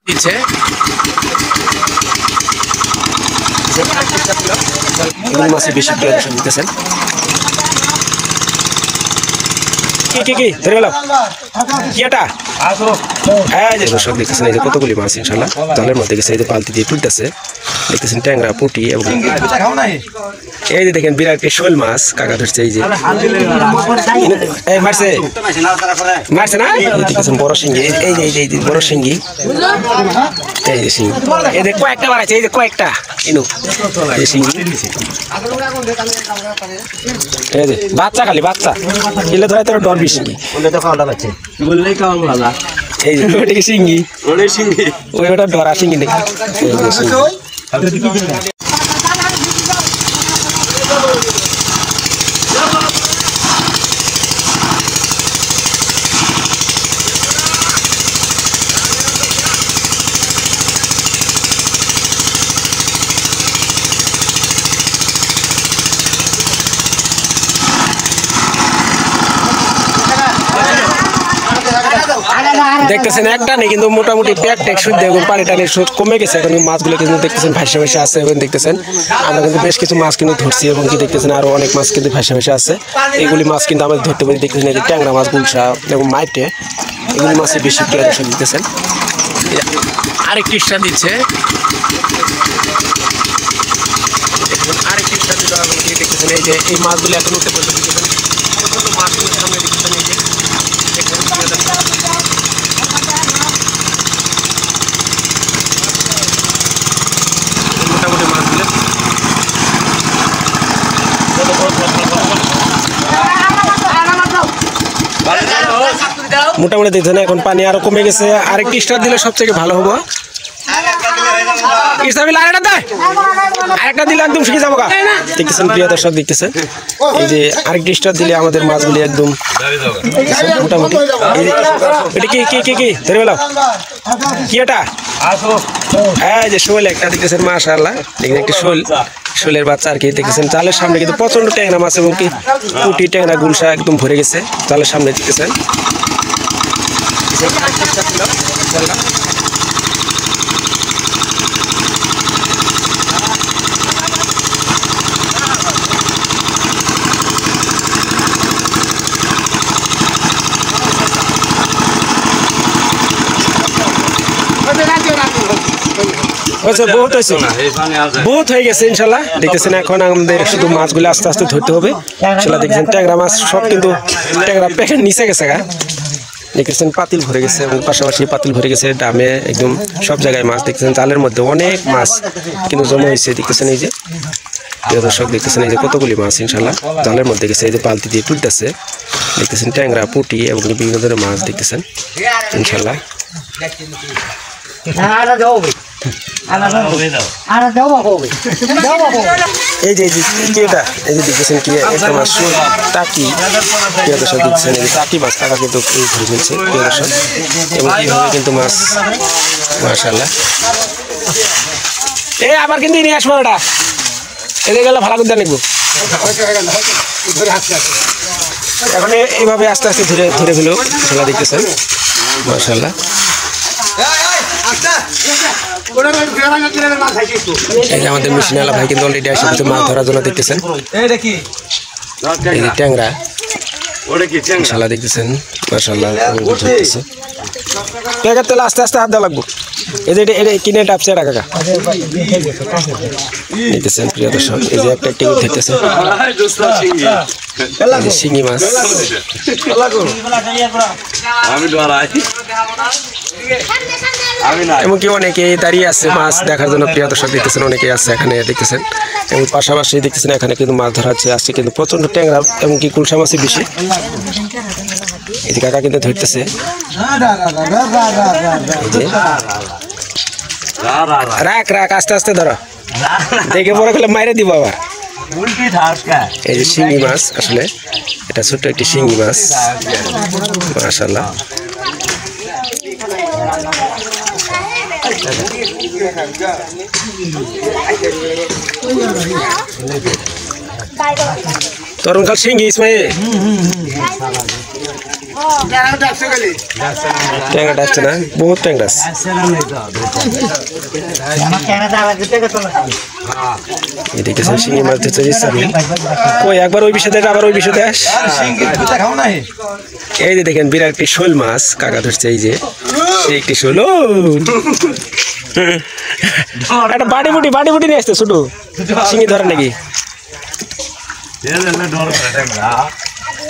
দিচ্ছে মাছে বেশি দিতেছেন কি ধরে গেল কি এটা হ্যাঁ যে দর্শক দেখতেছেন এই যে কতগুলি মাছ ইনশাল্লাহ জালের মধ্যে গেছে এই যে পালতি দিয়ে তুলতেছে দেখতেছেন ট্যাংরা পুঁটি এবং এই যে দেখেন বিরাট শোল মাছ কাকা ধরছে এই যে মারছে মারছে না দেখতেছেন বড় শিঙ্গি এই যে বড় শিঙ্গি এই যে শিঙ্গি এই যে কয়েকটা বাড়াইছে এই যে কয়েকটা এই শিঙ্গি এই যে বাচ্চা খালি বাচ্চা কিলে ধরে তোর ডর বেশি এই যে ওটা কি শিঙ্গি ওই ওটা ডরা শিঙ্গি নাকি দেখতেছেন একটা নেই কিন্তু মোটামুটি প্যাক ট্যাক শুদ্ধ এবং পানি টানি কমে গেছে এখন মাছগুলো কিন্তু দেখতেছেন ভাসা ভাসা আছে এবং দেখতেছেন আমরা কিন্তু বেশ কিছু মাছ কিন্তু ধরছি এবং কি দেখতেছেন আরো অনেক মাছ কিন্তু ভাসা ভাসা আছে এগুলি মাছ কিন্তু আমাদের ধরতে পারি দেখতেছেন এই যে ট্যাংরা মাছ গুলশা এবং মাইটে এগুলি মাছের বেশি প্রিয়াদর্শন দিতেছেন আরেকটি স্টান দিচ্ছে আরেকটি স্টান দিতে হবে দেখতেছেন এই যে এই মাছগুলো এখন উঠতে পর্যন্ত দেখতেছেন কত মাছগুলো সামনে দেখতেছেন এই যে মোটামুটি দেখছেন এখন পানি আরো কমে গেছে আরেকটি স্টার দিলে সবথেকে ভালো হবো আরেকটা দিলে একদম শিখে যাবো দেখতেছেন প্রিয় দর্শক দেখতেছেন এই যে আরেকটি স্টার দিলে আমাদের মাছগুলি একদম মোটামুটি এটা কি ধরে গেল কি এটা হ্যাঁ যে শোল একটা দেখতেছেন মাশাআল্লাহ দেখেন একটা শোলের বাচ্চা আর কি দেখতেছেন জালের সামনে কিন্তু প্রচন্ড ট্যাংরা মাছ এবং কি পুঁটি ট্যাংরা গুলশা একদম ভরে গেছে জালের সামনে দেখতেছেন বহুত হয়ে গেছে ইনশাল্লাহ দেখতেছেন এখন আমাদের শুধু মাছগুলো আস্তে আস্তে ধরতে হবে ইনশাল্লাহ দেখছেন ট্যাংরা মাছ সব কিন্তু ট্যাংরা প্যাকেট নিচে গেছে দেখতেছেন পাতিল ভরে গেছে এবং পাশাপাশি পাতিল ভরে গেছে ডামে একদম সব জায়গায় মাছ দেখতেছেন জালের মধ্যে অনেক মাছ কিন্তু জমা হয়েছে দেখতেছেন এই যে দর্শক দেখতেছেন এই যে কতগুলি মাছ ইনশাল্লাহ জালের মধ্যে গেছে এই যে পালতি দিয়ে তুলতেছে দেখতেছেন ট্যাংরা পুঁটি এবং বিভিন্ন ধরনের মাছ দেখতেছেন ইনশাল্লাহ এই যে এটা এই যে দেখতেছেন কি একটা মাছ টাকি প্রিয় দর্শক দেখছেন এই যে টাকি মাছ টাকা কিন্তু ধরে ফেলছে প্রিয় দর্শক এবং এইভাবে কিন্তু মাছ মাশাআল্লাহ এই আবার কিন্তু নিয়ে আসবো এটা এদের গেলে ভালো করে দেখবো এখন এইভাবে আস্তে আস্তে ধরে ফেলো খেলা দেখতেছেন মাশাআল্লাহ এই যে আমাদের মিশনালা ভাই কিন্তু অলরেডি এসে কিছু মাছ ধরার জন্য দেখতেছেন এই যে ট্যাংরা মাশাআল্লাহ দেখতেছেন মাশাআল্লাহ ধরতেছে প্যাকেট তেল আস্তে আস্তে হাত দেওয়া লাগবো এই যে এটা কিনে টাপছে টাকা দেখতেছেন প্রিয় দর্শক এই যে একটা টিকিট দেখতেছেন শিঙি মাছ এমনকি অনেকে দাঁড়িয়ে আছে মাছ দেখার জন্য প্রিয় দর্শক দেখতেছেন অনেকে আছে এখানে দেখতেছেন এবং পাশাপাশি দেখতেছেন এখানে কিন্তু মাছ ধরা হচ্ছে আসছে কিন্তু প্রচন্ড ট্যাংরা এমনকি কুলশা মাছই বেশি এই যে কাকা কিন্তু ধরতেছে রাখ আস্তে আস্তে ধরো দেখে পরে গেলে মাইরে দিব আবার এই যে শিঙি মাছ আসলে এটা ছোট্ট একটি শিঙি মাছ মাশাআল্লাহ তরুণ কাল শিঙি ইসমাইল ট্যাংরা ডাকছে না বহুত ট্যাংরা আছে দেখতেছেন শিঙি মাছ ধরতে ওই একবার ওই বিষয়তে আবার ওই বিষয়তে আস এই যে দেখেন বিরাট একটি শোল মাছ কাকা ধরছে এই যে একটি শোল একটা বাড়ি বুটি নিয়ে আসতে শুধু শিঙি ধরে নাকি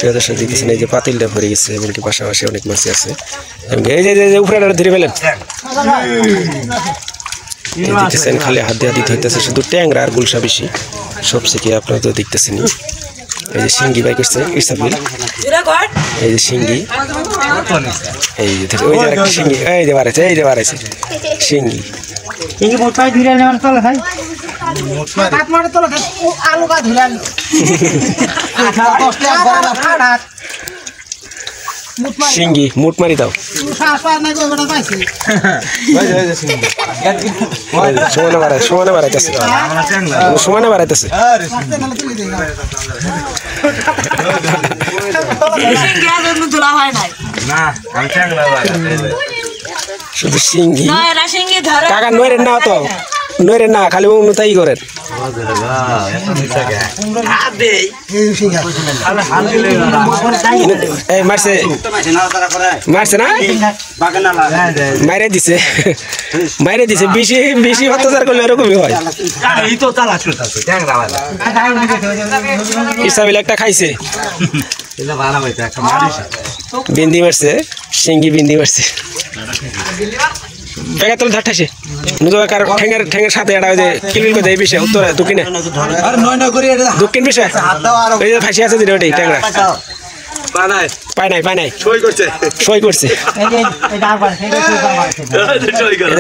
দেখতেছেন এই যে পাতিলটা ভরে গেছে এমনকি পাশাপাশি অনেক মাছ আছে এই যে উপরে ধরে ফেলেন দেখতেছেন খালি হাত দিয়ে দিতে হইতেছে শুধু ট্যাংরা আর গুলশা বেশি সব থেকে আপনারা তো দেখতেছেন এই যে শিঙ্গি বাই করছে ইসাবিল এই যে শিঙ্গি এই যে ওই যে একটা শিঙ্গি এই যে বাড়াইছে শিঙ্গি শিঙ্গি মুট মারি দাও সমানে বাড়াইতেছে শুধু শিঙ্গি কাকা নইরেন না তো নইরেন না খালি তাই করেন মারছে না মাইরে দিছে বেশি অত্যাচার করলে এরকমই হয় ইসাবিল একটা খাইছে বিন্দি মারছে শিঙ্গি বিন্দি মারছে পেগা তোলে ধারঠাসে কার ঠেঙের সাথে এটা যে কিলবিল করে দেয় বিষয় উত্তর দক্ষিণে দক্ষিণ বিষয় ওই যে ফাঁসি আছে যেটা ওটাই ট্যাংরা পায় নাই সই করছে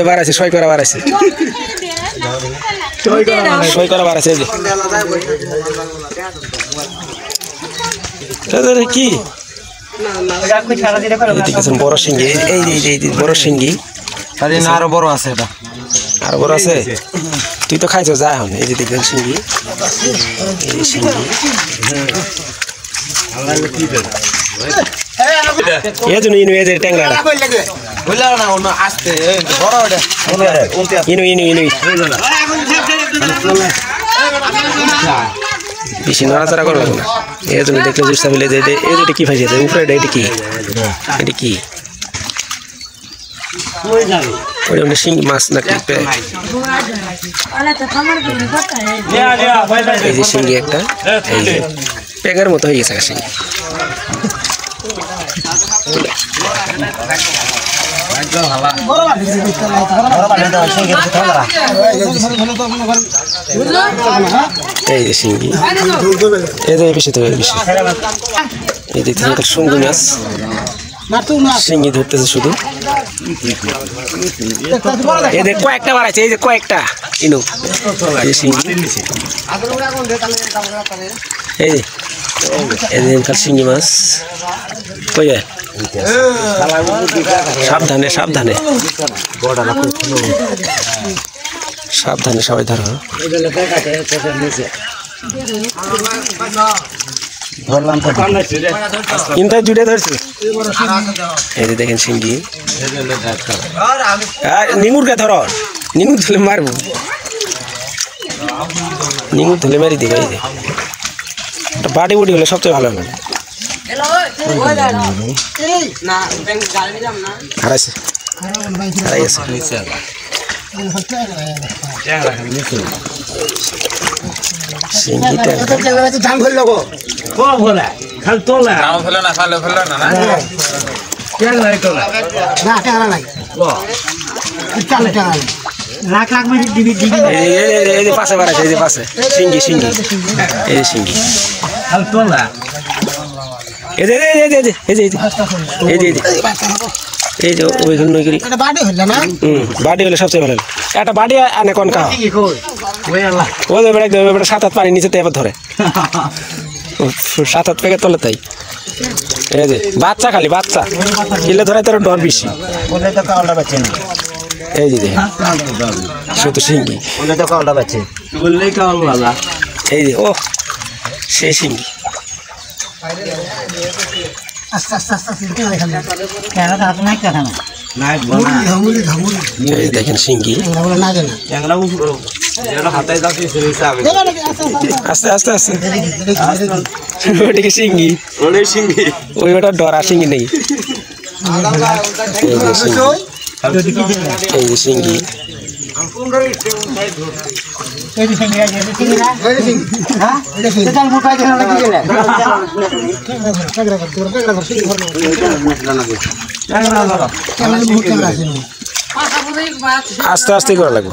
বাড়াইছে সই করা বাড়াইছে কি বড় শিঙ্গি এই বড় শিঙ্গি আরো বড় আছে এটা আরো বড় আছে তুই তো খাইছো যা এখন এই যে দেখবেন শিঙ্গি এই শিঙ্গি এই জন্য ইনু এই যে ট্যাংরাটা ইনু বেশি নড়াচড়া করবো না এই জন্য দেখলে চেষ্টা মিলে যে এই যেটা কি ফাইছে উপরে এটা কি শিঙ্গি মাছ নাকি এই যে শিঙ্গি একটা এই যে পেগার মতো হয়ে গেছে শিঙ্গি এই যে শিঙ্গি এই যে বেশি তো বেশি এই যে সঙ্গী মাছ শিঙ্গি ধরতেছে শুধু এদের কয়েকটা বাড়াইছে এই যে কয়েকটা ইনু এই যে শিঙ্গি মাছ কই যায় সাবধানে সবাই ধরো কিন্তু জুড়ে ধরছে এই যে দেখেন শিঙ্গি নিঙুরকে ধরো নিঙুর ধুলে মারবো নিঙুর ধুলে মারি দিবে এই যে বাটি বুটি হলে সবচেয়ে ভালো হবে হারাইছে পাশে বাড়াইছে এই যে পাশে শিঙ্গি এই যে শিঙ্গি এই যে বাড়ি হলে সবচেয়ে ভালো একটা বাড়ি আনে কোন কা সাত হাত পানি নিচে এবার ধরে সাত হাত পেকে তোলে তাই এই যে বাচ্চা খালি বাচ্চা কিলে ধরে তোর ডর বেশি এই যে শুধু শিঙ্গি এই যে ও সেই শিঙ্গি এই দেখেন শিঙ্গি আস্তে আস্তে আস্তে ওটিকে শিঙ্গি ওই ওটা ডরা শিঙ্গি নেই এই যে শিঙ্গি আস্তে আস্তে করা লাগবে